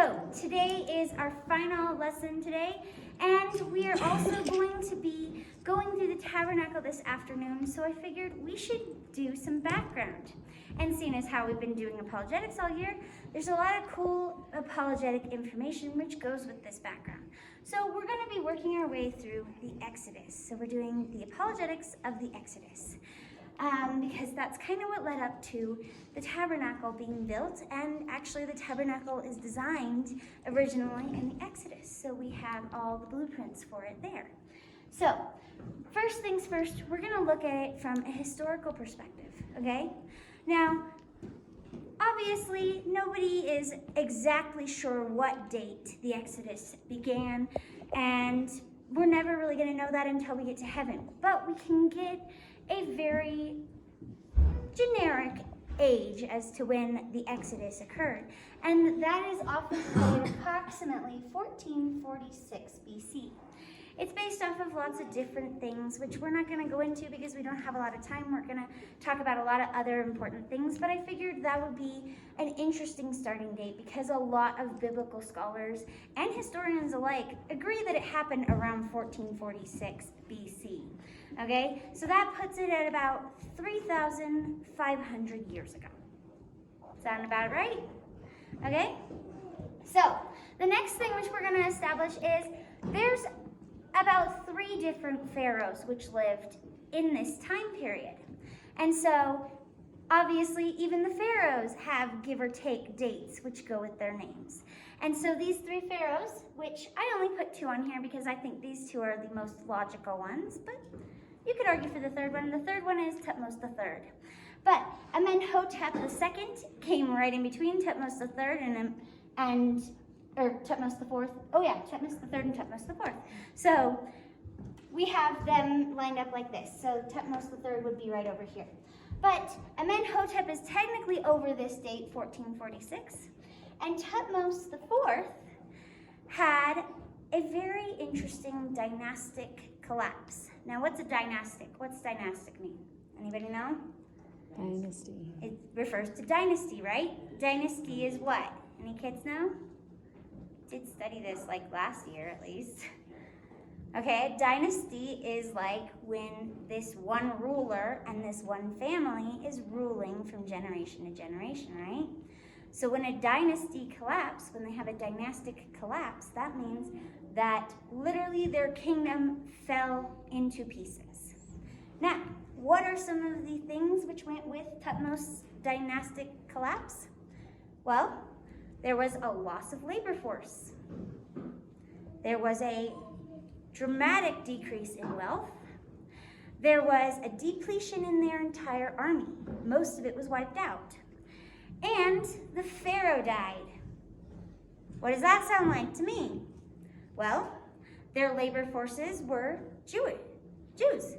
So today is our final lesson today, and we are also going to be going through the tabernacle this afternoon, so I figured we should do some background. And seeing as how we've been doing apologetics all year, there's a lot of cool apologetic information which goes with this background. So we're going to be working our way through the Exodus. So we're doing the apologetics of the Exodus. Because that's kind of what led up to the tabernacle being built, and actually the tabernacle is designed originally in the Exodus, so we have all the blueprints for it there. So, first things first, we're going to look at it from a historical perspective, okay? Now, obviously, nobody is exactly sure what date the Exodus began, and we're never really going to know that until we get to heaven, but we can get a very generic age as to when the Exodus occurred. And that is often called approximately 1446 BC. It's based off of lots of different things, which we're not going to go into because we don't have a lot of time. We're going to talk about a lot of other important things, but I figured that would be an interesting starting date because a lot of biblical scholars and historians alike agree that it happened around 1446 BC. Okay, so that puts it at about 3,500 years ago. Sound about right? Okay, so the next thing which we're going to establish is there's about 3 different pharaohs which lived in this time period. And so, obviously, even the pharaohs have give or take dates which go with their names. And so these 3 pharaohs, which I only put 2 on here because I think these 2 are the most logical ones, but you could argue for the 3rd one. The 3rd one is Thutmose III. But Amenhotep II came right in between Thutmose III or Thutmose IV. Oh yeah, Thutmose III and Thutmose IV. So we have them lined up like this. So Thutmose III would be right over here. But Amenhotep is technically over this date, 1446. And Thutmose IV had a very interesting dynastic collapse. Now, what's a dynastic? What's dynastic mean? Anybody know? Dynasty. It refers to dynasty, right? Dynasty is what? Any kids know? Did study this like last year at least. Okay, a dynasty is like when this one ruler and this one family is ruling from generation to generation, right? So when a dynasty collapses, when they have a dynastic collapse, that means that literally their kingdom fell into pieces. Now, what are some of the things which went with Thutmose's dynastic collapse? Well, there was a loss of labor force. There was a dramatic decrease in wealth. There was a depletion in their entire army. Most of it was wiped out. And the pharaoh died. What does that sound like to me? Well, their labor forces were Jews,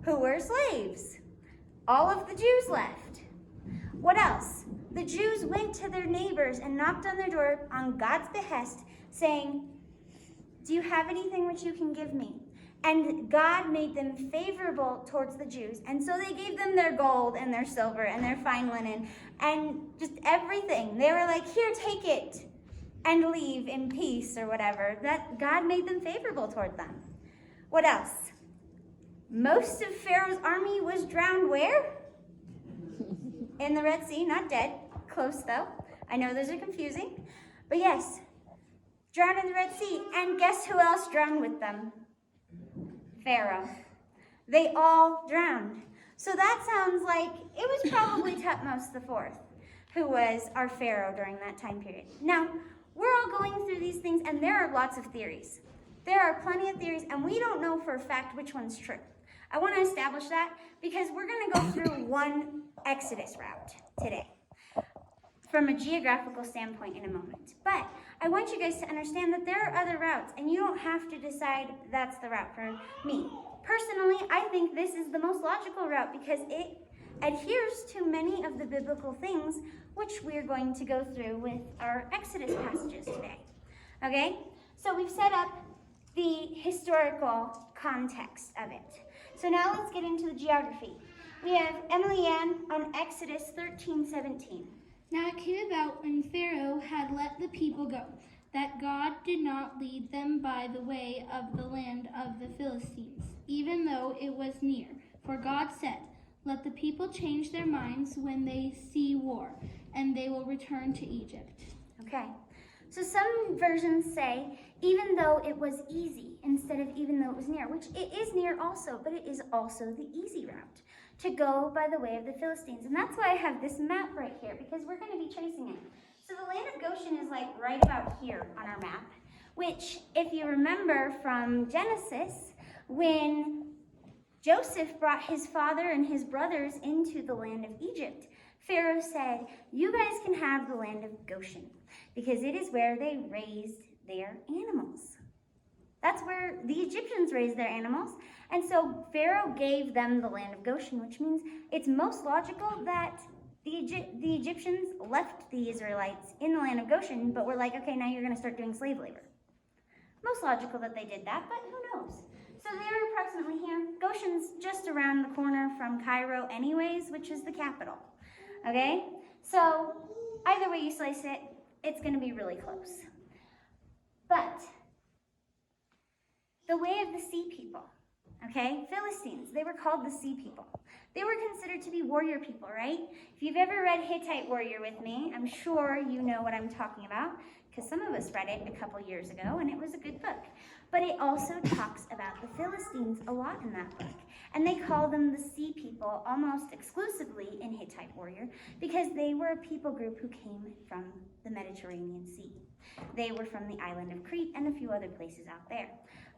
who were slaves. All of the Jews left. What else? The Jews went to their neighbors and knocked on their door on God's behest, saying, "Do you have anything which you can give me?" And God made them favorable towards the Jews. And so they gave them their gold and their silver and their fine linen and just everything. They were like, "Here, take it and leave in peace," or whatever. That God made them favorable toward them. What else? Most of Pharaoh's army was drowned where? In the Red Sea, not dead. Close though. I know those are confusing. But yes, drowned in the Red Sea. And guess who else drowned with them? Pharaoh. They all drowned. So that sounds like it was probably Thutmose IV who was our pharaoh during that time period. Now, we're all going through these things, and there are lots of theories. There are plenty of theories, and we don't know for a fact which one's true. I want to establish that because we're going to go through one Exodus route today from a geographical standpoint in a moment. But I want you guys to understand that there are other routes, and you don't have to decide that's the route for me. Personally, I think this is the most logical route because it adheres to many of the biblical things which we're going to go through with our Exodus passages today. Okay? So we've set up the historical context of it. So now let's get into the geography. We have Emily Ann on Exodus 13:17. Now it came about when Pharaoh had let the people go, that God did not lead them by the way of the land of the Philistines, even though it was near. For God said, "Let the people change their minds when they see war, and they will return to Egypt." Okay. So some versions say, even though it was easy, instead of even though it was near, which it is near also, but it is also the easy route to go by the way of the Philistines. And that's why I have this map right here, because we're going to be tracing it. So the land of Goshen is like right about here on our map, which, if you remember from Genesis, when Joseph brought his father and his brothers into the land of Egypt, Pharaoh said, "You guys can have the land of Goshen, because it is where they raised their animals." That's where the Egyptians raised their animals. And so Pharaoh gave them the land of Goshen, which means it's most logical that the Egyptians left the Israelites in the land of Goshen, but were like, okay, now you're going to start doing slave labor. Most logical that they did that, but who knows? So they're approximately here. Goshen's just around the corner from Cairo anyways, which is the capital. Okay? So either way you slice it, it's going to be really close. But the way of the sea people, okay? Philistines, they were called the sea people. They were considered to be warrior people, right? If you've ever read Hittite Warrior with me, I'm sure you know what I'm talking about, because some of us read it a couple years ago, and it was a good book. But it also talks about the Philistines a lot in that book. And they call them the sea people almost exclusively in Hittite Warrior, because they were a people group who came from the Mediterranean Sea. They were from the island of Crete and a few other places out there.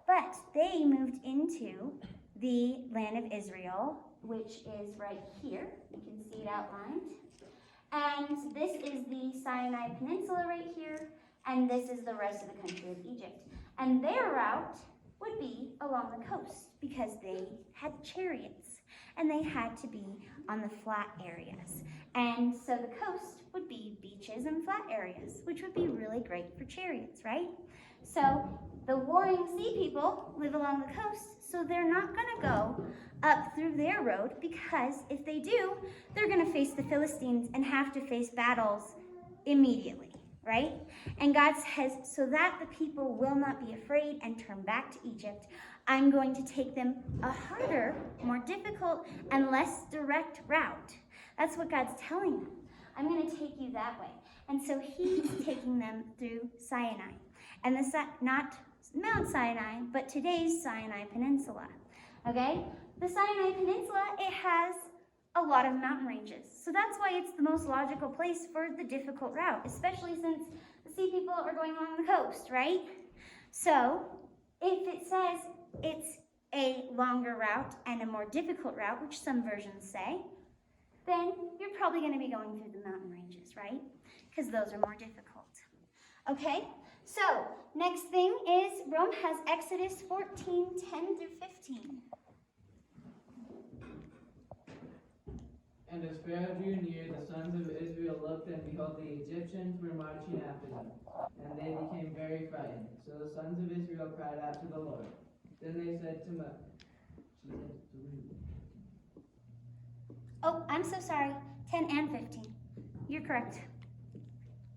But they moved into the land of Israel, which is right here. You can see it outlined. And this is the Sinai Peninsula right here, and this is the rest of the country of Egypt. And their route would be along the coast, because they had chariots, and they had to be on the flat areas. And so the coast would be beaches and flat areas, which would be really great for chariots, right? So the warring sea people live along the coast, so they're not going to go up through their road, because if they do, they're going to face the Philistines and have to face battles immediately, right? And God says, so that the people will not be afraid and turn back to Egypt, I'm going to take them a harder, more difficult, and less direct route. That's what God's telling them. I'm going to take you that way. And so he's taking them through Sinai. And not Mount Sinai, but today's Sinai Peninsula. Okay? The Sinai Peninsula, it has a lot of mountain ranges. So that's why it's the most logical place for the difficult route, especially since the sea people are going along the coast, right? So if it says it's a longer route and a more difficult route, which some versions say, then you're probably going to be going through the mountain ranges, right? Because those are more difficult. Okay? So, next thing is Rome has Exodus 14:10 through 15. And as Pharaoh drew near, the sons of Israel looked, and behold, the Egyptians were marching after them, and they became very frightened. So the sons of Israel cried out to the Lord. Then they said to Moses, Oh, I'm so sorry. 10 and 15. You're correct.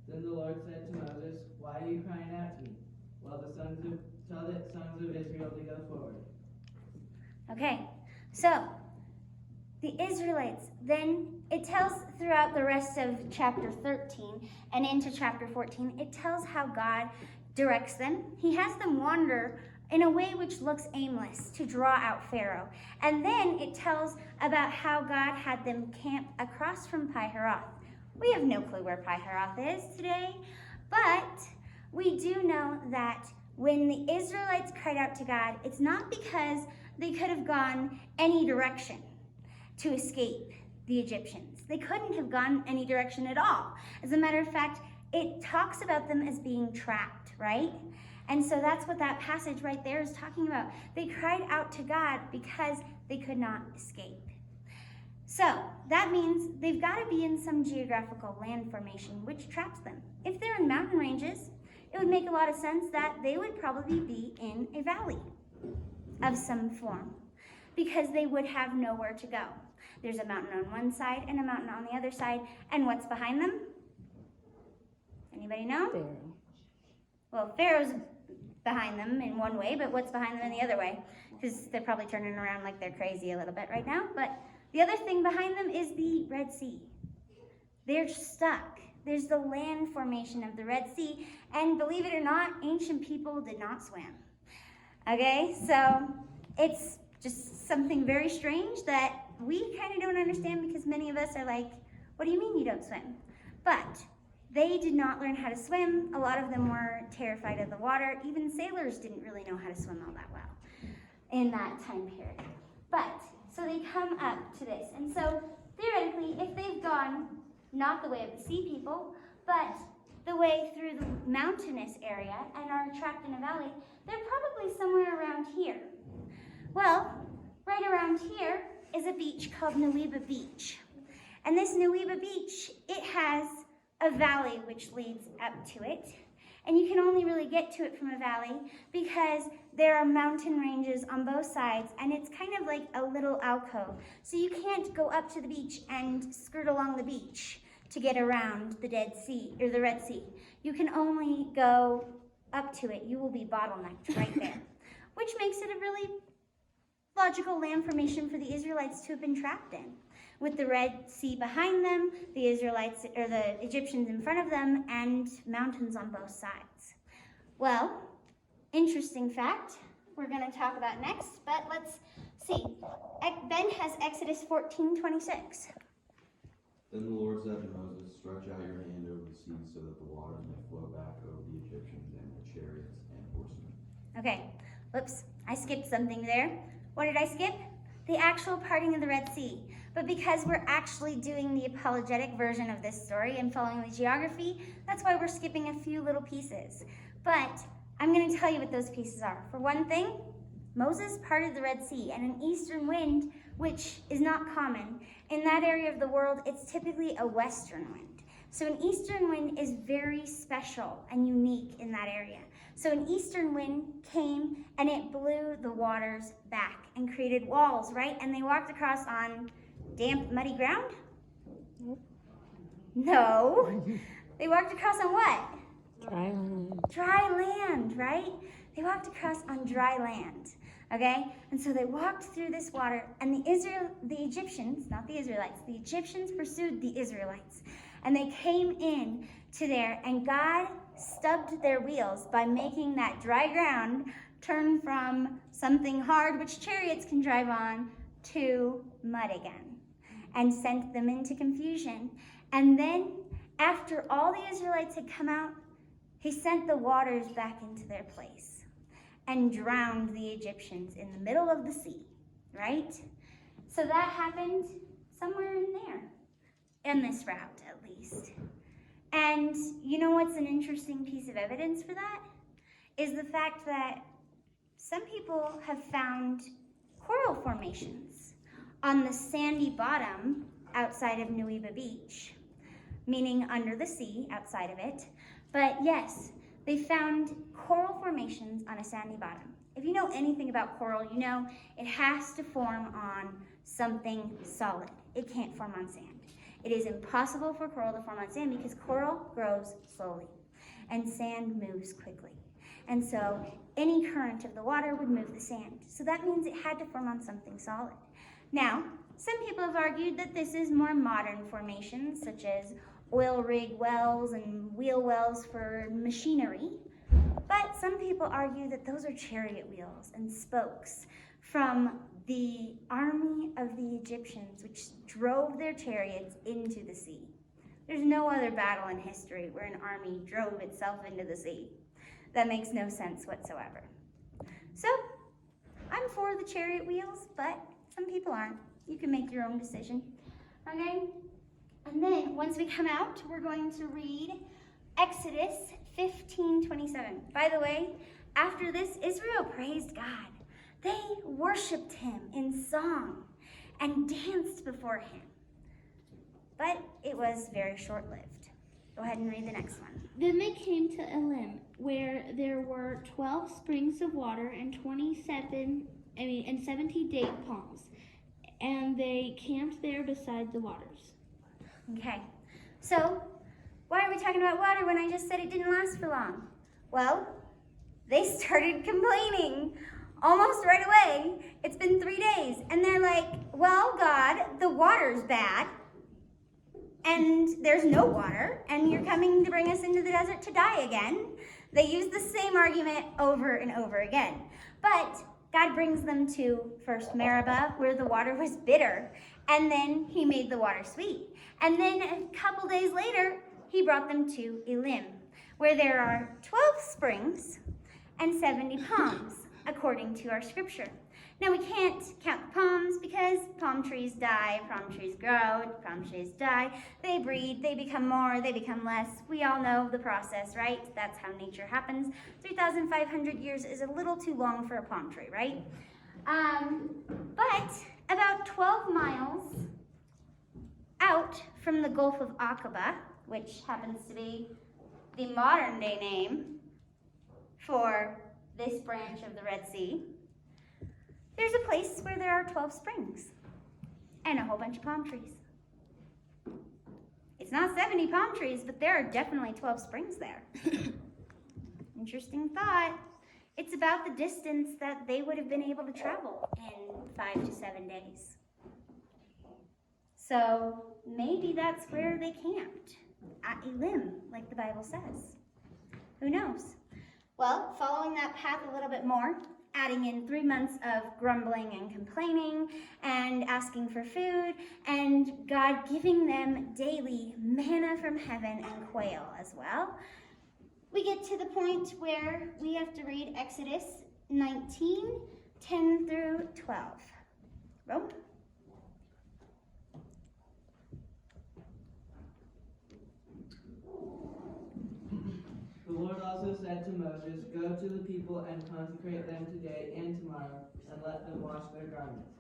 Then the Lord said to Moses, "Why are you crying out to me? Well, tell the sons of Israel to go forward." Okay, so the Israelites, then it tells throughout the rest of chapter 13 and into chapter 14, it tells how God directs them. He has them wander in a way which looks aimless to draw out Pharaoh. And then it tells about how God had them camp across from Pi-Hahiroth. We have no clue where Pi-Hahiroth is today, but we do know that when the Israelites cried out to God, it's not because they could have gone any direction to escape the Egyptians. They couldn't have gone any direction at all. As a matter of fact, it talks about them as being trapped, right? And so that's what that passage right there is talking about. They cried out to God because they could not escape. So that means they've got to be in some geographical land formation which traps them. If they're in mountain ranges, it would make a lot of sense that they would probably be in a valley of some form, because they would have nowhere to go. There's a mountain on one side and a mountain on the other side, and what's behind them? Anybody know? Pharaoh. Well, Pharaoh's behind them in one way, but what's behind them in the other way? Because they're probably turning around like they're crazy a little bit right now. But the other thing behind them is the Red Sea. They're stuck. There's the land formation of the Red Sea. And believe it or not, ancient people did not swim. Okay, so it's just something very strange that we kind of don't understand, because many of us are like, what do you mean you don't swim? But they did not learn how to swim. A lot of them were terrified of the water. Even sailors didn't really know how to swim all that well in that time period. But, so they come up to this. And so, theoretically, if they've gone not the way of the sea people, but the way through the mountainous area and are trapped in a valley, they're probably somewhere around here. Well, right around here is a beach called Nuweiba Beach. And this Nuweiba Beach, it has a valley which leads up to it. And you can only really get to it from a valley because there are mountain ranges on both sides, and it's kind of like a little alcove. So you can't go up to the beach and skirt along the beach to get around the Dead Sea or the Red Sea. You can only go up to it. You will be bottlenecked right there, which makes it a really logical land formation for the Israelites to have been trapped in, with the Red Sea behind them, the Israelites or the Egyptians in front of them, and mountains on both sides. Well, interesting fact we're going to talk about next, but let's see. Ben has Exodus 14:26. Then the Lord said to Moses, "Stretch out your hand over the sea so that the waters may flow back over the Egyptians and the chariots and horsemen." Okay, whoops, I skipped something there. What did I skip? The actual parting of the Red Sea. But because we're actually doing the apologetic version of this story and following the geography, that's why we're skipping a few little pieces. But I'm going to tell you what those pieces are. For one thing, Moses parted the Red Sea, and an eastern wind, which is not common. In that area of the world, it's typically a western wind. So an eastern wind is very special and unique in that area. So an eastern wind came and it blew the waters back and created walls, right? And they walked across on damp, muddy ground? No. They walked across on what? Dry land. Dry land, right? They walked across on dry land, okay? And so they walked through this water, and the Egyptians, not the Israelites, the Egyptians pursued the Israelites. And they came in to there, and God stubbed their wheels by making that dry ground turn from something hard, which chariots can drive on, to mud again, and sent them into confusion. And then, after all the Israelites had come out, he sent the waters back into their place and drowned the Egyptians in the middle of the sea, right? So that happened somewhere in there, in this route at least. And you know what's an interesting piece of evidence for that? Is the fact that some people have found coral formations on the sandy bottom outside of Nuweiba Beach, meaning under the sea outside of it. But yes, they found coral formations on a sandy bottom. If you know anything about coral, you know it has to form on something solid. It can't form on sand. It is impossible for coral to form on sand because coral grows slowly and sand moves quickly. And so any current of the water would move the sand. So that means it had to form on something solid. Now, some people have argued that this is more modern formations, such as oil rig wells and wheel wells for machinery. But some people argue that those are chariot wheels and spokes from the army of the Egyptians, which drove their chariots into the sea. There's no other battle in history where an army drove itself into the sea. That makes no sense whatsoever. So, I'm for the chariot wheels, but some people aren't. You can make your own decision. Okay? And then, once we come out, we're going to read Exodus 15:27. By the way, after this, Israel praised God. They worshiped him in song and danced before him. But it was very short-lived. Go ahead and read the next one. Then they came to Elim, where there were 12 springs of water and 70 date palms, and they camped there beside the waters. Okay, so why are we talking about water when I just said it didn't last for long? Well, they started complaining almost right away. It's been 3 days. And they're like, well, God, the water's bad. And there's no water. And you're coming to bring us into the desert to die again. They use the same argument over and over again. But God brings them to first Meribah, where the water was bitter. And then he made the water sweet. And then a couple days later, he brought them to Elim, where there are 12 springs and 70 palms, according to our scripture. Now, we can't count the palms because palm trees die, palm trees grow, palm trees die. They breed, they become more, they become less. We all know the process, right? That's how nature happens. 3,500 years is a little too long for a palm tree, right? But about 12 miles out from the Gulf of Aqaba, which happens to be the modern day name for this branch of the Red Sea, there's a place where there are 12 springs and a whole bunch of palm trees. It's not 70 palm trees, but there are definitely 12 springs there. Interesting thought. It's about the distance that they would have been able to travel in 5 to 7 days. So maybe that's where they camped, at Elim, like the Bible says. Who knows? Well, following that path a little bit more, adding in 3 months of grumbling and complaining and asking for food, and God giving them daily manna from heaven and quail as well, we get to the point where we have to read Exodus 19, 10 through 12. Rome? The Lord also said to Moses, "Go to the people and consecrate them today and tomorrow, and let them wash their garments.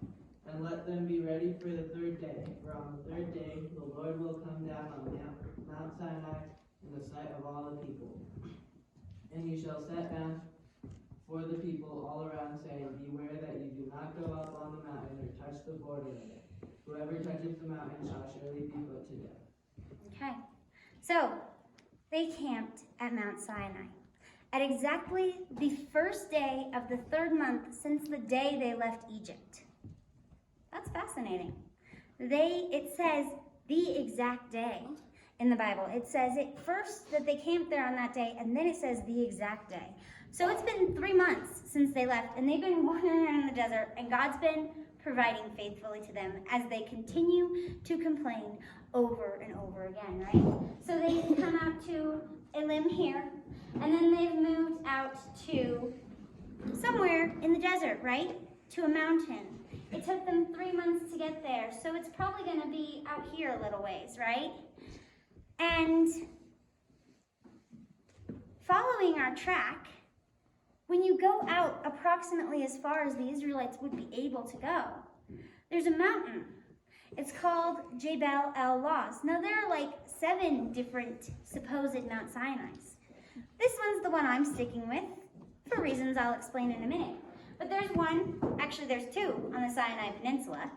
And let them be ready for the 3rd day. For on the 3rd day the Lord will come down on Mount Sinai in the sight of all the people. And you shall set down for the people all around, saying, Beware that you do not go up on the mountain or touch the border of it. Whoever touches the mountain shall surely be put to death." Okay, so they camped at Mount Sinai at exactly the 1st day of the 3rd month since the day they left Egypt. That's fascinating. It says the exact day in the Bible. It says it first that they camped there on that day, and then it says the exact day. So it's been 3 months since they left, and they've been wandering around in the desert, and God's been providing faithfully to them as they continue to complain over and over again, right? So they come out to Elim here, and then they've moved out to somewhere in the desert, right? To a mountain. It took them 3 months to get there, so it's probably going to be out here a little ways, right? And following our track, when you go out approximately as far as the Israelites would be able to go, there's a mountain. It's called Jebel el-Lawz. Now, there are like 7 different supposed Mount Sinais. This one's the one I'm sticking with, for reasons I'll explain in a minute. But there's one, actually there's 2 on the Sinai Peninsula,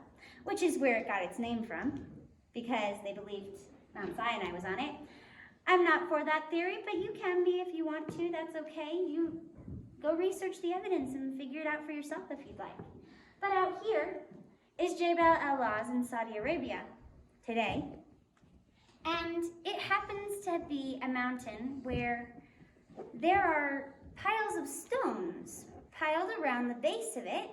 which is where it got its name from, because they believed Mount Sinai was on it. I'm not for that theory, but you can be if you want to. That's okay. You go research the evidence and figure it out for yourself if you'd like. But out here is Jebel el-Lawz in Saudi Arabia today. And it happens to be a mountain where there are piles of stones piled around the base of it,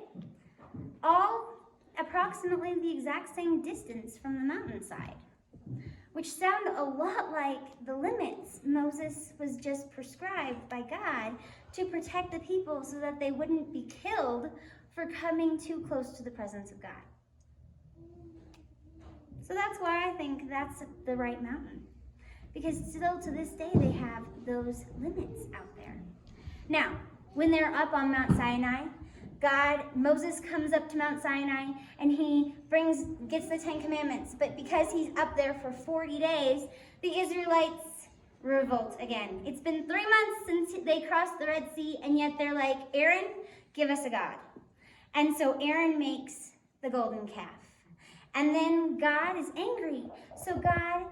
all approximately the exact same distance from the mountainside, which sound a lot like the limits Moses was just prescribed by God to protect the people so that they wouldn't be killed for coming too close to the presence of God. So that's why I think that's the right mountain, because still to this day they have those limits out there. Now, when they're up on Mount Sinai, Moses comes up to Mount Sinai and he gets the 10 Commandments. But because he's up there for 40 days, the Israelites revolt again. It's been 3 months since they crossed the Red Sea, and yet they're like, Aaron, give us a God. And so Aaron makes the golden calf. And then God is angry. So God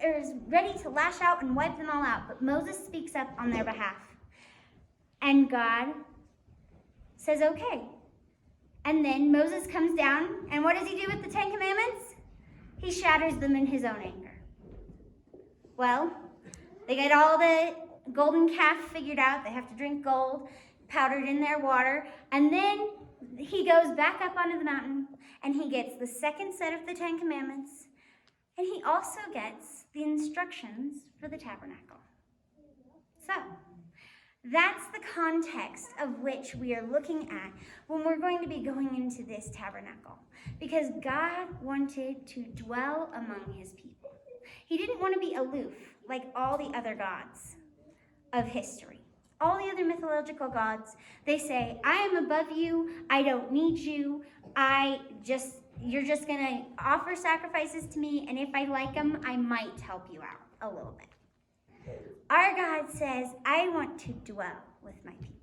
is ready to lash out and wipe them all out. But Moses speaks up on their behalf. And God says, okay. And then Moses comes down, and what does he do with the 10 Commandments? He shatters them in his own anger. Well, they get all the golden calf figured out. They have to drink gold powdered in their water. And then he goes back up onto the mountain, and he gets the second set of the 10 Commandments. And he also gets the instructions for the tabernacle. So, that's the context of which we are looking at when we're going to be going into this tabernacle. Because God wanted to dwell among his people. He didn't want to be aloof like all the other gods of history. All the other mythological gods, they say, I am above you, I don't need you, you're just going to offer sacrifices to me, and if I like them, I might help you out a little bit. Our God says, I want to dwell with my people.